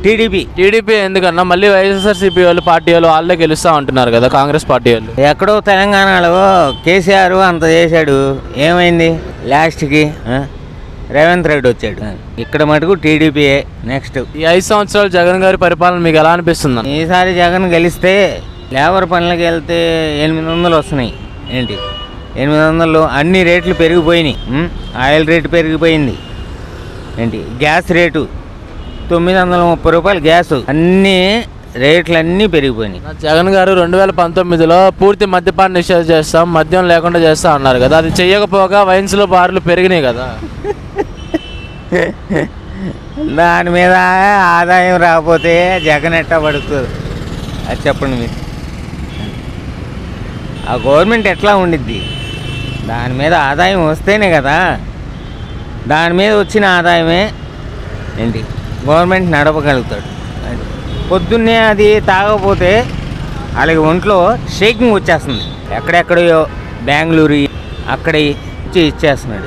TDP ఎందుకన్నా మళ్ళీ వైఎస్ఆర్సీపీ వాళ్ళు పార్టీ వాళ్ళు వాళ్ళే గెలుస్తా ఉంటున్నారు కదా, కాంగ్రెస్ పార్టీ వాళ్ళు. ఎక్కడో తెలంగాణలో కేసీఆర్ అంత చేశాడు, ఏమైంది లాస్ట్కి? రేవంత్ రెడ్డి వచ్చాడు. ఇక్కడ మటుకు టీడీపీయే నెక్స్ట్. ఈ 5 సంవత్సరాలు జగన్ గారి పరిపాలన మీకు ఎలా అనిపిస్తుంది? ఈసారి జగన్ గెలిస్తే లేబర్ పనులకి వెళ్తే 800 వస్తున్నాయి. ఏంటి 800? అన్ని రేట్లు పెరిగిపోయినాయి. ఆయిల్ రేటు పెరిగిపోయింది. ఏంటి గ్యాస్ రేటు 930 రూపాయలు గ్యాసు. అన్నీ రేట్లన్నీ పెరిగిపోయినాయి. జగన్ గారు 2019లో పూర్తి మద్యపాన నిషేధం చేస్తాం, మద్యం లేకుండా చేస్తాం అన్నారు కదా, అది చెయ్యకపోగా వైన్స్లో బార్లు పెరిగినాయి కదా. దాని మీద ఆదాయం రాకపోతే జగన్ ఎట్టా పడుతుంది అది చెప్పండి మీరు. ఆ గవర్నమెంట్ ఎట్లా ఉండిద్ది? దాని మీద ఆదాయం వస్తేనే కదా, దాని మీద వచ్చిన ఆదాయమే ఏంటి గవర్నమెంట్ నడపగలుగుతాడు. పొద్దున్నే అది తాగకపోతే వాళ్ళకి ఒంట్లో షేకింగ్ వచ్చేస్తుంది. ఎక్కడెక్కడో బెంగళూరు అక్కడ ఇచ్చేస్తున్నాడు.